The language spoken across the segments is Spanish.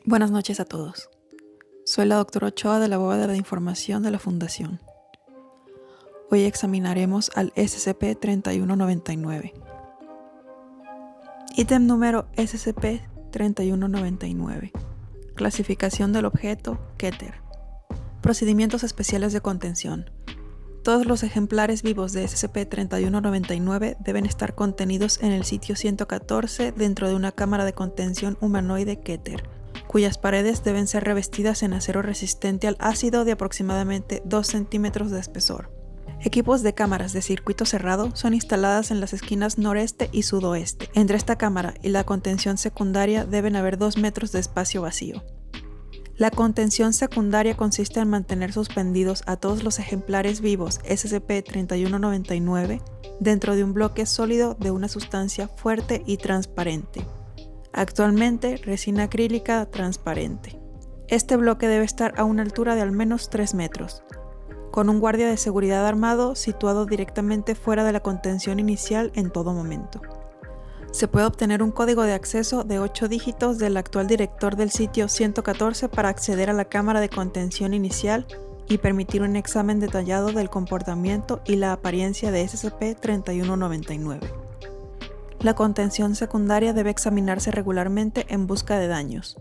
Buenas noches a todos. Soy la doctora Ochoa de la Bóveda de Información de la Fundación. Hoy examinaremos al SCP-3199. Ítem número SCP-3199. Clasificación del objeto Keter. Procedimientos especiales de contención. Todos los ejemplares vivos de SCP-3199 deben estar contenidos en el sitio 114 dentro de una cámara de contención humanoide Keter, cuyas paredes deben ser revestidas en acero resistente al ácido de aproximadamente 2 centímetros de espesor. Equipos de cámaras de circuito cerrado son instaladas en las esquinas noreste y sudoeste. Entre esta cámara y la contención secundaria deben haber 2 metros de espacio vacío. La contención secundaria consiste en mantener suspendidos a todos los ejemplares vivos SCP-3199 dentro de un bloque sólido de una sustancia fuerte y transparente. Actualmente, resina acrílica transparente. Este bloque debe estar a una altura de al menos 3 metros, con un guardia de seguridad armado situado directamente fuera de la contención inicial en todo momento. Se puede obtener un código de acceso de 8 dígitos del actual director del sitio 114 para acceder a la cámara de contención inicial y permitir un examen detallado del comportamiento y la apariencia de SCP-3199. La contención secundaria debe examinarse regularmente en busca de daños.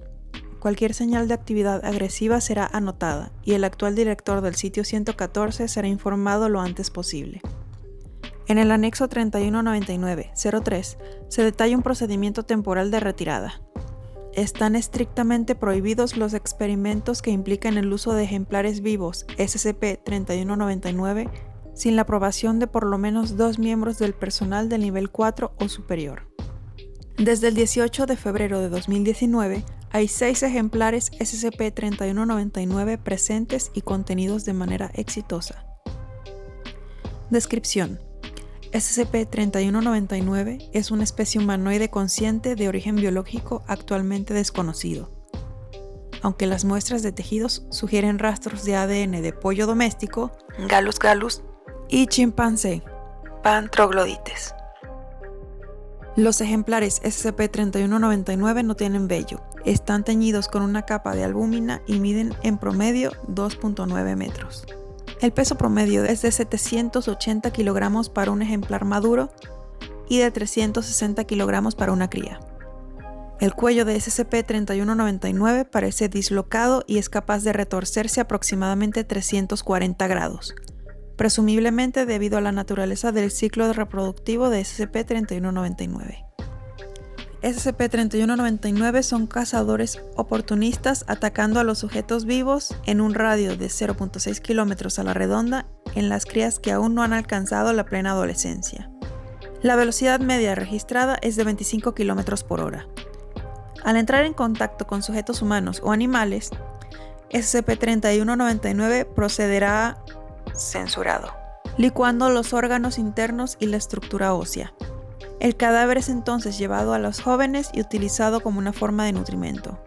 Cualquier señal de actividad agresiva será anotada y el actual director del sitio 114 será informado lo antes posible. En el anexo 3199-03 se detalla un procedimiento temporal de retirada. Están estrictamente prohibidos los experimentos que implican el uso de ejemplares vivos SCP-3199 sin la aprobación de por lo menos 2 miembros del personal del nivel 4 o superior. Desde el 18 de febrero de 2019, hay 6 ejemplares SCP-3199 presentes y contenidos de manera exitosa. Descripción: SCP-3199 es una especie humanoide consciente de origen biológico actualmente desconocido. Aunque las muestras de tejidos sugieren rastros de ADN de pollo doméstico, Gallus gallus, y chimpancé, Pan troglodytes. Los ejemplares SCP-3199 no tienen vello, están teñidos con una capa de albúmina y miden en promedio 2.9 metros. El peso promedio es de 780 kilogramos para un ejemplar maduro y de 360 kilogramos para una cría. El cuello de SCP-3199 parece dislocado y es capaz de retorcerse aproximadamente 340 grados, presumiblemente debido a la naturaleza del ciclo reproductivo de SCP-3199. SCP-3199 son cazadores oportunistas atacando a los sujetos vivos en un radio de 0.6 kilómetros a la redonda en las crías que aún no han alcanzado la plena adolescencia. La velocidad media registrada es de 25 kilómetros por hora. Al entrar en contacto con sujetos humanos o animales, SCP-3199 procederá a censurado, licuando los órganos internos y la estructura ósea. El cadáver es entonces llevado a los jóvenes y utilizado como una forma de nutrimento.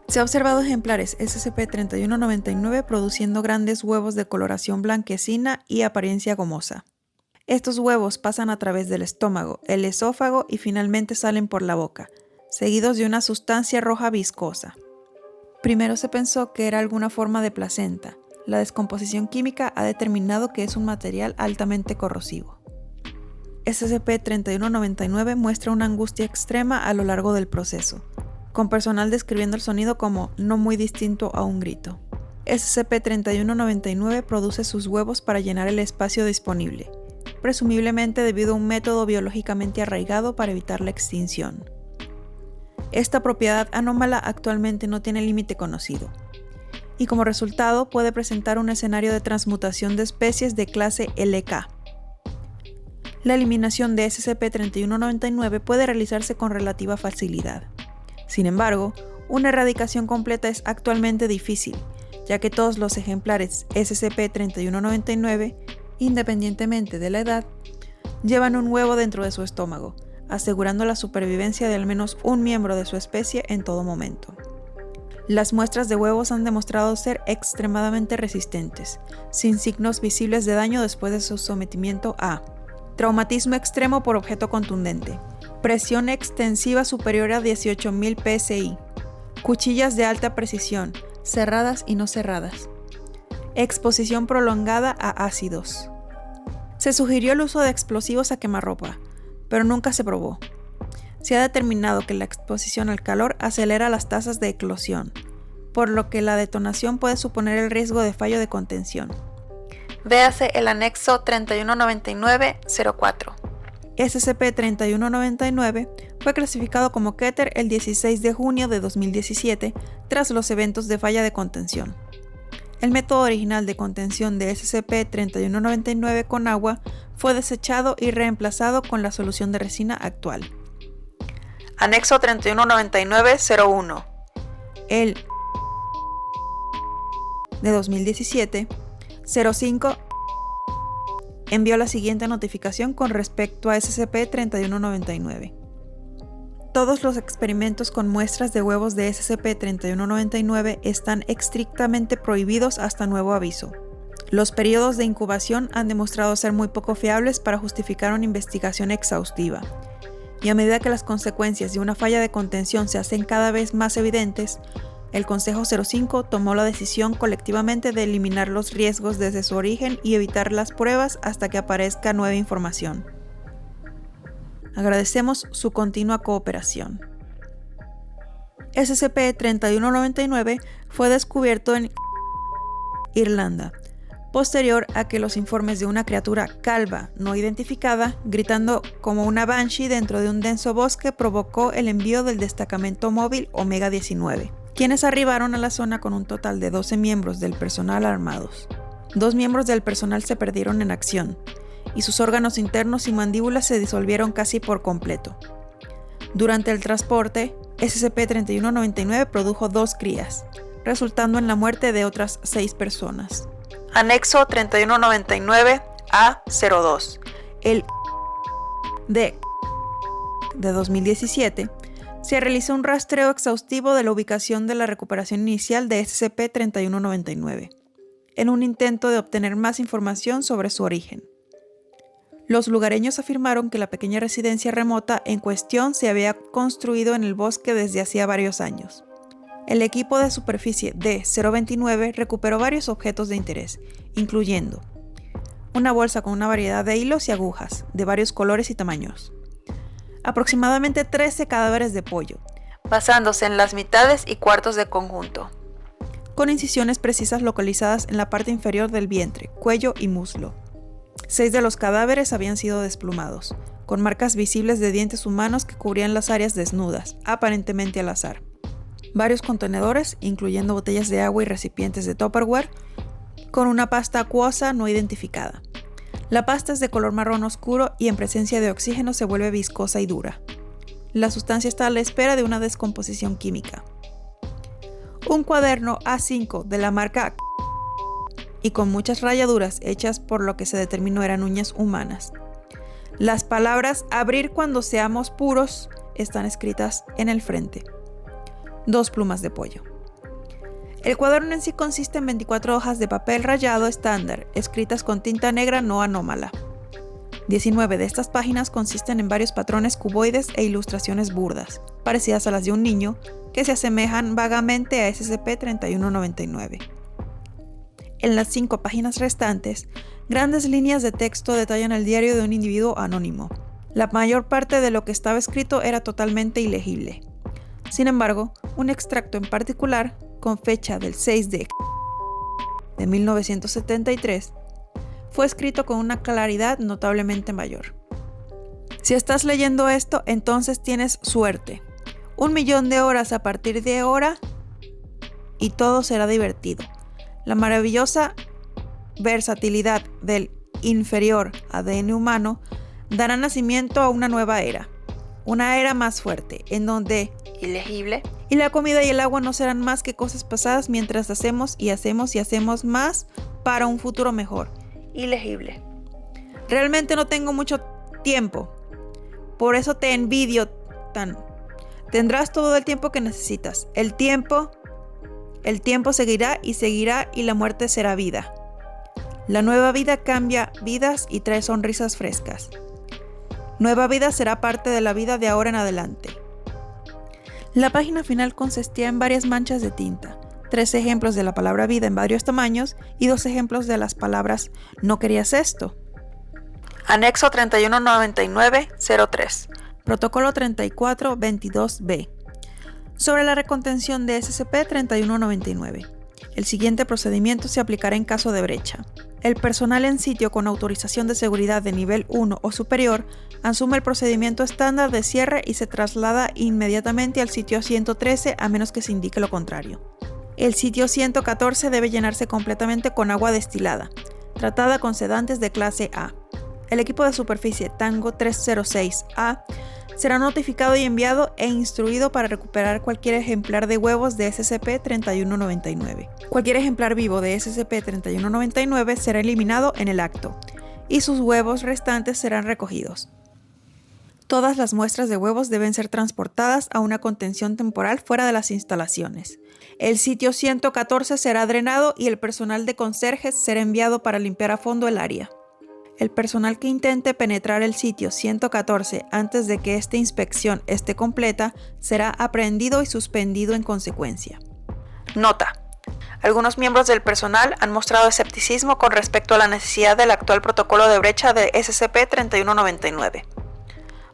Se ha observado ejemplares SCP-3199 produciendo grandes huevos de coloración blanquecina y apariencia gomosa. Estos huevos pasan a través del estómago, el esófago y finalmente salen por la boca, seguidos de una sustancia roja viscosa. Primero se pensó que era alguna forma de placenta. La descomposición química ha determinado que es un material altamente corrosivo. SCP-3199 muestra una angustia extrema a lo largo del proceso, con personal describiendo el sonido como no muy distinto a un grito. SCP-3199 produce sus huevos para llenar el espacio disponible, presumiblemente debido a un método biológicamente arraigado para evitar la extinción. Esta propiedad anómala actualmente no tiene límite conocido, y como resultado puede presentar un escenario de transmutación de especies de clase LK. La eliminación de SCP-3199 puede realizarse con relativa facilidad. Sin embargo, una erradicación completa es actualmente difícil, ya que todos los ejemplares SCP-3199, independientemente de la edad, llevan un huevo dentro de su estómago, asegurando la supervivencia de al menos un miembro de su especie en todo momento. Las muestras de huevos han demostrado ser extremadamente resistentes, sin signos visibles de daño después de su sometimiento a traumatismo extremo por objeto contundente, presión extensiva superior a 18.000 psi, Cuchillas de alta precisión, cerradas y no cerradas. Exposición prolongada a ácidos. Se sugirió el uso de explosivos a quemarropa, pero nunca se probó. Se ha determinado que la exposición al calor acelera las tasas de eclosión, por lo que la detonación puede suponer el riesgo de fallo de contención. Véase el anexo 3199-04. SCP-3199 fue clasificado como Keter el 16 de junio de 2017 tras los eventos de falla de contención. El método original de contención de SCP-3199 con agua fue desechado y reemplazado con la solución de resina actual. Anexo 3199-01. El de 2017, 05 envió la siguiente notificación con respecto a SCP-3199. Todos los experimentos con muestras de huevos de SCP-3199 están estrictamente prohibidos hasta nuevo aviso. Los periodos de incubación han demostrado ser muy poco fiables para justificar una investigación exhaustiva, y a medida que las consecuencias de una falla de contención se hacen cada vez más evidentes, el Consejo 05 tomó la decisión colectivamente de eliminar los riesgos desde su origen y evitar las pruebas hasta que aparezca nueva información. Agradecemos su continua cooperación. SCP-3199 fue descubierto en Irlanda, posterior a que los informes de una criatura calva no identificada, gritando como una banshee dentro de un denso bosque, provocó el envío del destacamento móvil Omega 19. Quienes arribaron a la zona con un total de 12 miembros del personal armados. 2 miembros del personal se perdieron en acción, y sus órganos internos y mandíbulas se disolvieron casi por completo. Durante el transporte, SCP-3199 produjo 2 crías, resultando en la muerte de otras 6 personas. Anexo 3199-A02. El de 2017 se realizó un rastreo exhaustivo de la ubicación de la recuperación inicial de SCP-3199, en un intento de obtener más información sobre su origen. Los lugareños afirmaron que la pequeña residencia remota en cuestión se había construido en el bosque desde hacía varios años. El equipo de superficie D-029 recuperó varios objetos de interés, incluyendo una bolsa con una variedad de hilos y agujas, de varios colores y tamaños. Aproximadamente 13 cadáveres de pollo, basándose en las mitades y cuartos de conjunto, con incisiones precisas localizadas en la parte inferior del vientre, cuello y muslo. 6 de los cadáveres habían sido desplumados, con marcas visibles de dientes humanos que cubrían las áreas desnudas, aparentemente al azar. Varios contenedores, incluyendo botellas de agua y recipientes de Tupperware, con una pasta acuosa no identificada. La pasta es de color marrón oscuro y en presencia de oxígeno se vuelve viscosa y dura. La sustancia está a la espera de una descomposición química. Un cuaderno A5 de la marca y con muchas rayaduras hechas por lo que se determinó eran uñas humanas. Las palabras "abrir cuando seamos puros" están escritas en el frente. 2 plumas de pollo. El cuaderno en sí consiste en 24 hojas de papel rayado estándar, escritas con tinta negra no anómala. 19 de estas páginas consisten en varios patrones cuboides e ilustraciones burdas, parecidas a las de un niño, que se asemejan vagamente a SCP-3199. En las 5 páginas restantes, grandes líneas de texto detallan el diario de un individuo anónimo. La mayor parte de lo que estaba escrito era totalmente ilegible. Sin embargo, un extracto en particular, con fecha del 6 de 1973, fue escrito con una claridad notablemente mayor. Si estás leyendo esto, entonces tienes suerte. 1.000.000 de horas a partir de ahora y todo será divertido. La maravillosa versatilidad del inferior ADN humano dará nacimiento a una nueva era. Una era más fuerte, en donde ilegible y la comida y el agua no serán más que cosas pasadas mientras hacemos y hacemos y hacemos más para un futuro mejor. Ilegible. Realmente no tengo mucho tiempo. Por eso te envidio tan. Tendrás todo el tiempo que necesitas. El tiempo seguirá y la muerte será vida. La nueva vida cambia vidas y trae sonrisas frescas. Nueva vida será parte de la vida de ahora en adelante. La página final consistía en varias manchas de tinta, 3 ejemplos de la palabra vida en varios tamaños y 2 ejemplos de las palabras ¿no querías esto? Anexo 3199-03. Protocolo 3422B. Sobre la recontención de SCP-3199. El siguiente procedimiento se aplicará en caso de brecha. El personal en sitio con autorización de seguridad de nivel 1 o superior asume el procedimiento estándar de cierre y se traslada inmediatamente al sitio 113 a menos que se indique lo contrario. El sitio 114 debe llenarse completamente con agua destilada, tratada con sedantes de clase A. El equipo de superficie Tango 306A será notificado y enviado e instruido para recuperar cualquier ejemplar de huevos de SCP-3199. Cualquier ejemplar vivo de SCP-3199 será eliminado en el acto, y sus huevos restantes serán recogidos. Todas las muestras de huevos deben ser transportadas a una contención temporal fuera de las instalaciones. El sitio 114 será drenado y el personal de conserjes será enviado para limpiar a fondo el área. El personal que intente penetrar el sitio 114 antes de que esta inspección esté completa será aprehendido y suspendido en consecuencia. Nota: algunos miembros del personal han mostrado escepticismo con respecto a la necesidad del actual protocolo de brecha de SCP-3199.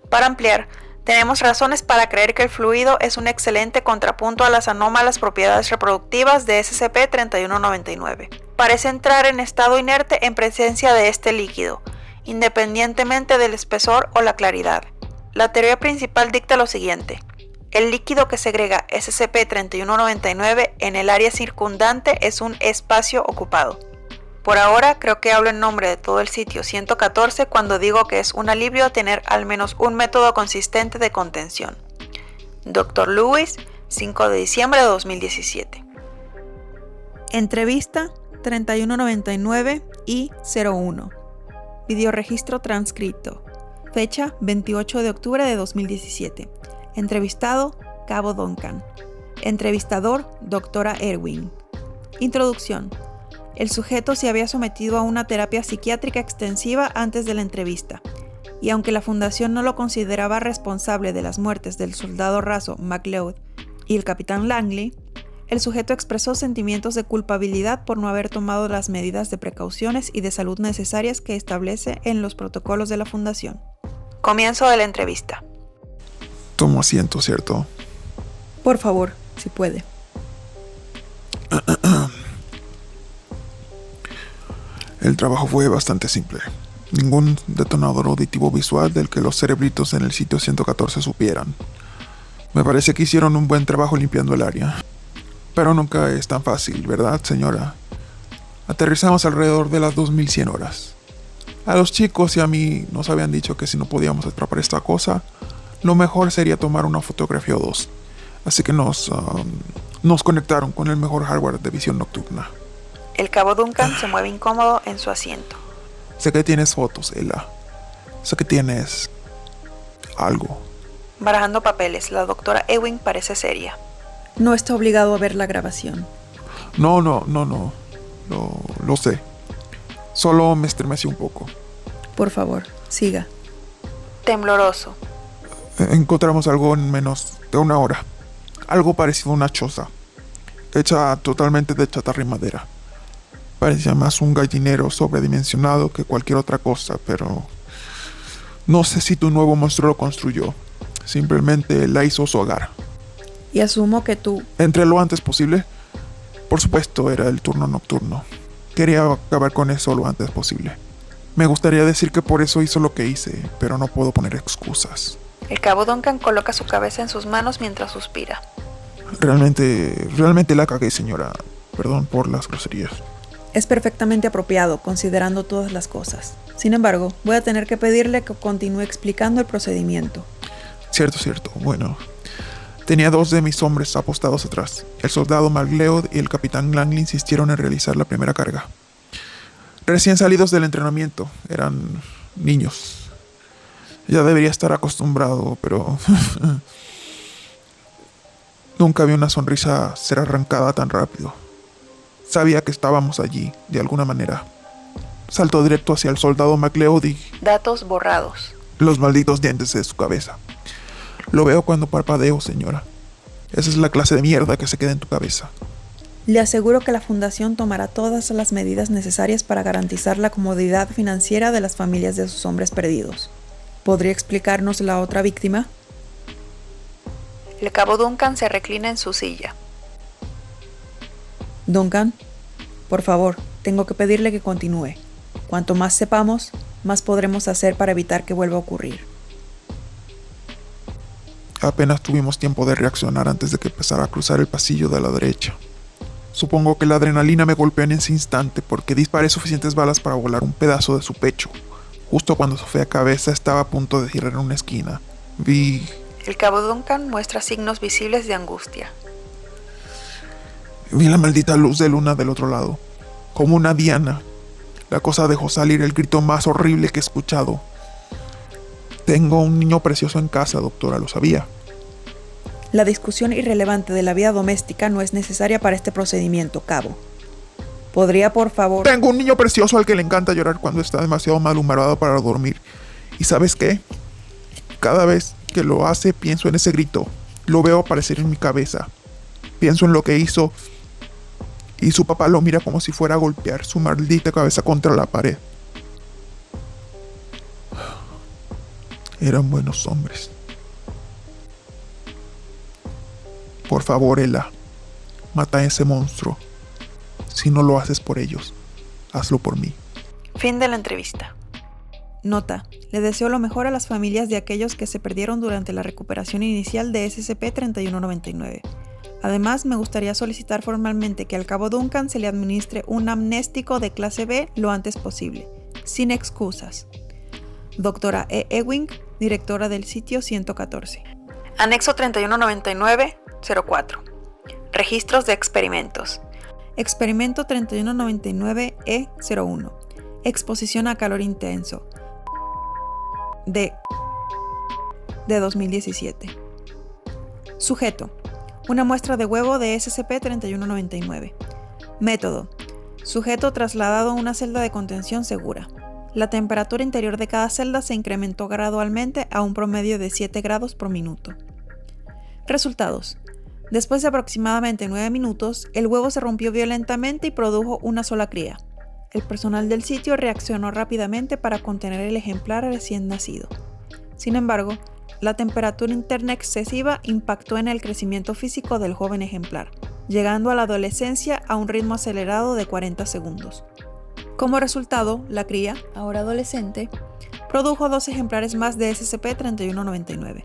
Para ampliar, tenemos razones para creer que el fluido es un excelente contrapunto a las anómalas propiedades reproductivas de SCP-3199. Parece entrar en estado inerte en presencia de este líquido, independientemente del espesor o la claridad. La teoría principal dicta lo siguiente: el líquido que segrega SCP-3199 en el área circundante es un espacio ocupado. Por ahora, creo que hablo en nombre de todo el sitio 114 cuando digo que es un alivio tener al menos un método consistente de contención. Dr. Lewis, 5 de diciembre de 2017. Entrevista 3199 y 01. Videoregistro transcrito. Fecha 28 de octubre de 2017. Entrevistado: Cabo Duncan. Entrevistador: Dra. Erwin. Introducción. El sujeto se había sometido a una terapia psiquiátrica extensiva antes de la entrevista, y aunque la Fundación no lo consideraba responsable de las muertes del soldado raso MacLeod y el capitán Langley, el sujeto expresó sentimientos de culpabilidad por no haber tomado las medidas de precauciones y de salud necesarias que establece en los protocolos de la Fundación. Comienzo de la entrevista. Tomo asiento, ¿cierto? Por favor, si puede. El trabajo fue bastante simple. Ningún detonador auditivo visual del que los cerebritos en el sitio 114 supieran. Me parece que hicieron un buen trabajo limpiando el área. Pero nunca es tan fácil, ¿verdad, señora? Aterrizamos alrededor de las 2100 horas. A los chicos y a mí nos habían dicho que si no podíamos atrapar esta cosa, lo mejor sería tomar una fotografía o dos. Así que nos conectaron con el mejor hardware de visión nocturna. El Cabo Duncan se mueve incómodo en su asiento. Sé que tienes fotos, Ella. Sé que tienes algo. Barajando papeles, la doctora Ewing parece seria. No está obligado a ver la grabación. No. Lo sé. Solo me estremecí un poco. Por favor, siga. Tembloroso. Encontramos algo en menos de una hora. Algo parecido a una choza, hecha totalmente de chatarra y madera. Parecía más un gallinero sobredimensionado que cualquier otra cosa, pero no sé si tu nuevo monstruo lo construyó. Simplemente la hizo su hogar. Y asumo que tú... Entré lo antes posible. Por supuesto, era el turno nocturno. Quería acabar con eso lo antes posible. Me gustaría decir que por eso hizo lo que hice, pero no puedo poner excusas. El Cabo Duncan coloca su cabeza en sus manos mientras suspira. Realmente la cagué, señora. Perdón por las groserías. Es perfectamente apropiado, considerando todas las cosas. Sin embargo, voy a tener que pedirle que continúe explicando el procedimiento. Cierto. Bueno, tenía 2 de mis hombres apostados atrás. El soldado MacLeod y el capitán Langley insistieron en realizar la primera carga. Recién salidos del entrenamiento, eran niños. Ya debería estar acostumbrado, pero... Nunca vi una sonrisa ser arrancada tan rápido. Sabía que estábamos allí, de alguna manera. Saltó directo hacia el soldado MacLeod y... Datos borrados. Los malditos dientes de su cabeza. Lo veo cuando parpadeo, señora. Esa es la clase de mierda que se queda en tu cabeza. Le aseguro que la Fundación tomará todas las medidas necesarias para garantizar la comodidad financiera de las familias de sus hombres perdidos. ¿Podría explicarnos la otra víctima? El cabo Duncan se reclina en su silla. Duncan, por favor, tengo que pedirle que continúe. Cuanto más sepamos, más podremos hacer para evitar que vuelva a ocurrir. Apenas tuvimos tiempo de reaccionar antes de que empezara a cruzar el pasillo de la derecha. Supongo que la adrenalina me golpeó en ese instante porque disparé suficientes balas para volar un pedazo de su pecho. Justo cuando su fea cabeza estaba a punto de girar en una esquina, vi... El cabo Duncan muestra signos visibles de angustia. Vi la maldita luz de luna del otro lado, como una diana. La cosa dejó salir el grito más horrible que he escuchado. Tengo un niño precioso en casa, doctora, lo sabía. La discusión irrelevante de la vida doméstica no es necesaria para este procedimiento, cabo. ¿Podría, por favor...? Tengo un niño precioso al que le encanta llorar cuando está demasiado malhumorado para dormir. ¿Y sabes qué? Cada vez que lo hace pienso en ese grito. Lo veo aparecer en mi cabeza. Pienso en lo que hizo y su papá lo mira como si fuera a golpear su maldita cabeza contra la pared. Eran buenos hombres. Por favor, Ella, mata a ese monstruo. Si no lo haces por ellos, hazlo por mí. Fin de la entrevista. Nota: le deseo lo mejor a las familias de aquellos que se perdieron durante la recuperación inicial de SCP-3199. Además, me gustaría solicitar formalmente que al cabo Duncan se le administre un amnéstico de clase B lo antes posible, sin excusas. Doctora E. Ewing, directora del sitio 114. Anexo 3199-04. Registros de experimentos. Experimento 3199-E01. Exposición a calor intenso. De 2017. Sujeto: una muestra de huevo de SCP-3199. Método: sujeto trasladado a una celda de contención segura. La temperatura interior de cada celda se incrementó gradualmente a un promedio de 7 grados por minuto. Resultados: después de aproximadamente 9 minutos, el huevo se rompió violentamente y produjo una sola cría. El personal del sitio reaccionó rápidamente para contener el ejemplar recién nacido. Sin embargo, la temperatura interna excesiva impactó en el crecimiento físico del joven ejemplar, llegando a la adolescencia a un ritmo acelerado de 40 segundos. Como resultado, la cría, ahora adolescente, produjo 2 ejemplares más de SCP-3199.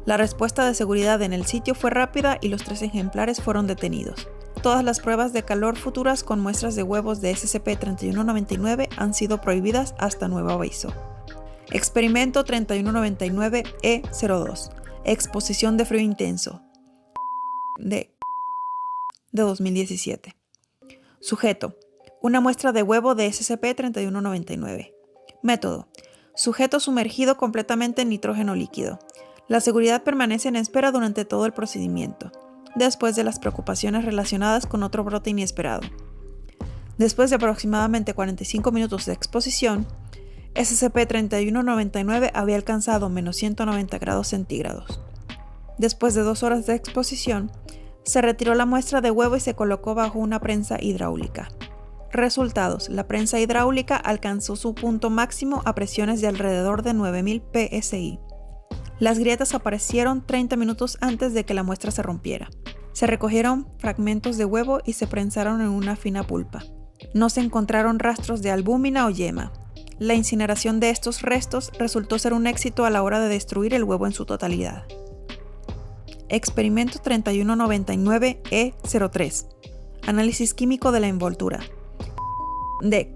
La respuesta de seguridad en el sitio fue rápida y los 3 ejemplares fueron detenidos. Todas las pruebas de calor futuras con muestras de huevos de SCP-3199 han sido prohibidas hasta nuevo aviso. Experimento 3199-E02. Exposición de frío intenso. De 2017. Sujeto: una muestra de huevo de SCP-3199. Método: sujeto sumergido completamente en nitrógeno líquido. La seguridad permanece en espera durante todo el procedimiento, después de las preocupaciones relacionadas con otro brote inesperado. Después de aproximadamente 45 minutos de exposición, SCP-3199 había alcanzado -190 grados centígrados. Después de 2 horas de exposición, se retiró la muestra de huevo y se colocó bajo una prensa hidráulica. Resultados: la prensa hidráulica alcanzó su punto máximo a presiones de alrededor de 9000 psi. Las grietas aparecieron 30 minutos antes de que la muestra se rompiera. Se recogieron fragmentos de huevo y se prensaron en una fina pulpa. No se encontraron rastros de albúmina o yema. La incineración de estos restos resultó ser un éxito a la hora de destruir el huevo en su totalidad. Experimento 3199-E03. Análisis químico de la envoltura. De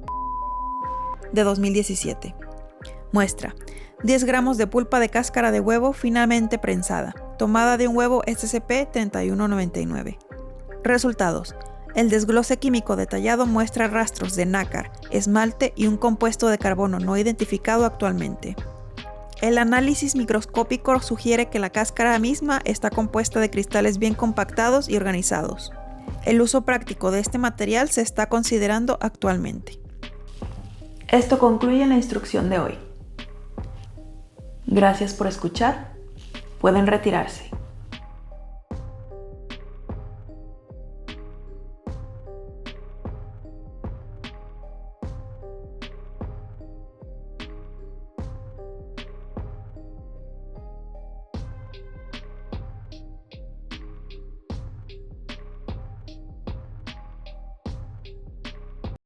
2017. Muestra: 10 gramos de pulpa de cáscara de huevo finamente prensada, tomada de un huevo SCP-3199. Resultados: el desglose químico detallado muestra rastros de nácar, esmalte y un compuesto de carbono no identificado actualmente. El análisis microscópico sugiere que la cáscara misma está compuesta de cristales bien compactados y organizados. El uso práctico de este material se está considerando actualmente. Esto concluye la instrucción de hoy. Gracias por escuchar. Pueden retirarse.